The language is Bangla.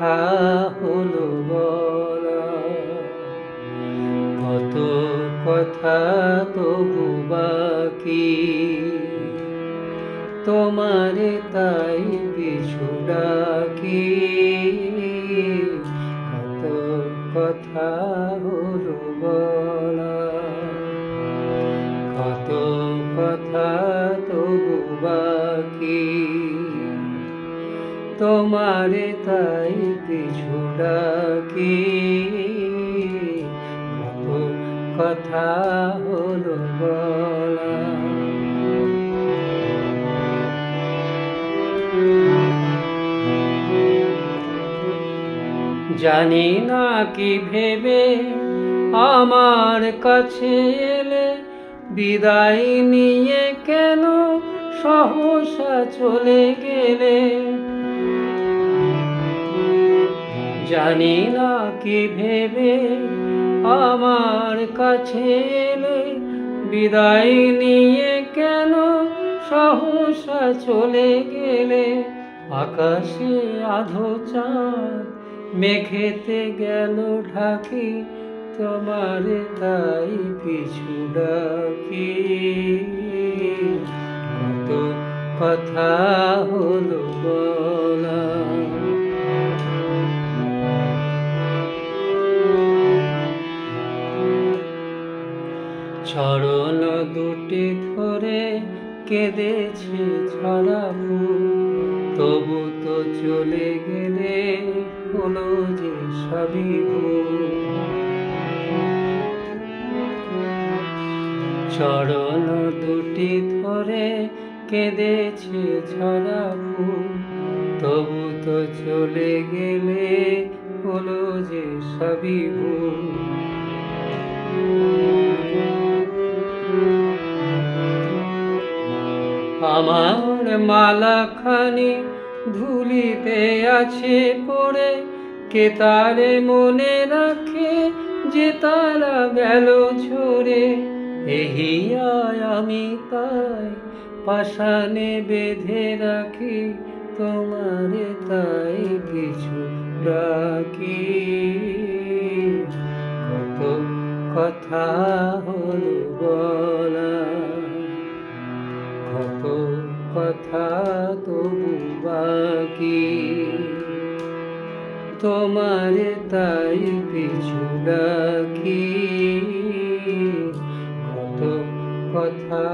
কথা হলো বলা, কত কথা তবু বাকি, তোমারে তাই পিছু ডাকি। কত কথা হলো বলা, কত কথা তবু বাকি, তোমারে তাই পিছু ডাকি। কত কথা হলো বলা। জানি না কি ভেবে আমার কাছে এলে, বিদায় নিয়ে কেন সহসা চলে গেলে। জানি না কি ভেবে আমার কাছে এলে, বিদায় নিয়ে কেন সহসা চলে গেলে। আকাশে আধো চাঁদ মেঘেতে গেল ঢাকি, তোমারে তাই পিছু ডাকি। কত কথা হলো বলা, চরণ দুটি ধরে কেঁদেছে ছড়া ফুল, তবু তো চলে গেলে হলো যে সবই ভুল। চরণ দুটি ধরে কেঁদেছে ছড়া ফুল, তবু তো চলে গেলে হলো যে সবই ভুল। আমার মালাখানি ধুলিতে আছে পড়ে, কে তারে মনে রাখে যে তারা গেল ঝরে। এহিয়ায় আমি তাই পাষাণে বেঁধে রাখি, তোমারে তাই কিছু ডাকি। কত কথা হলো বলা, কত কথা তবু বাকি, তোমারে তাই পিছু ডাকি। কত কথা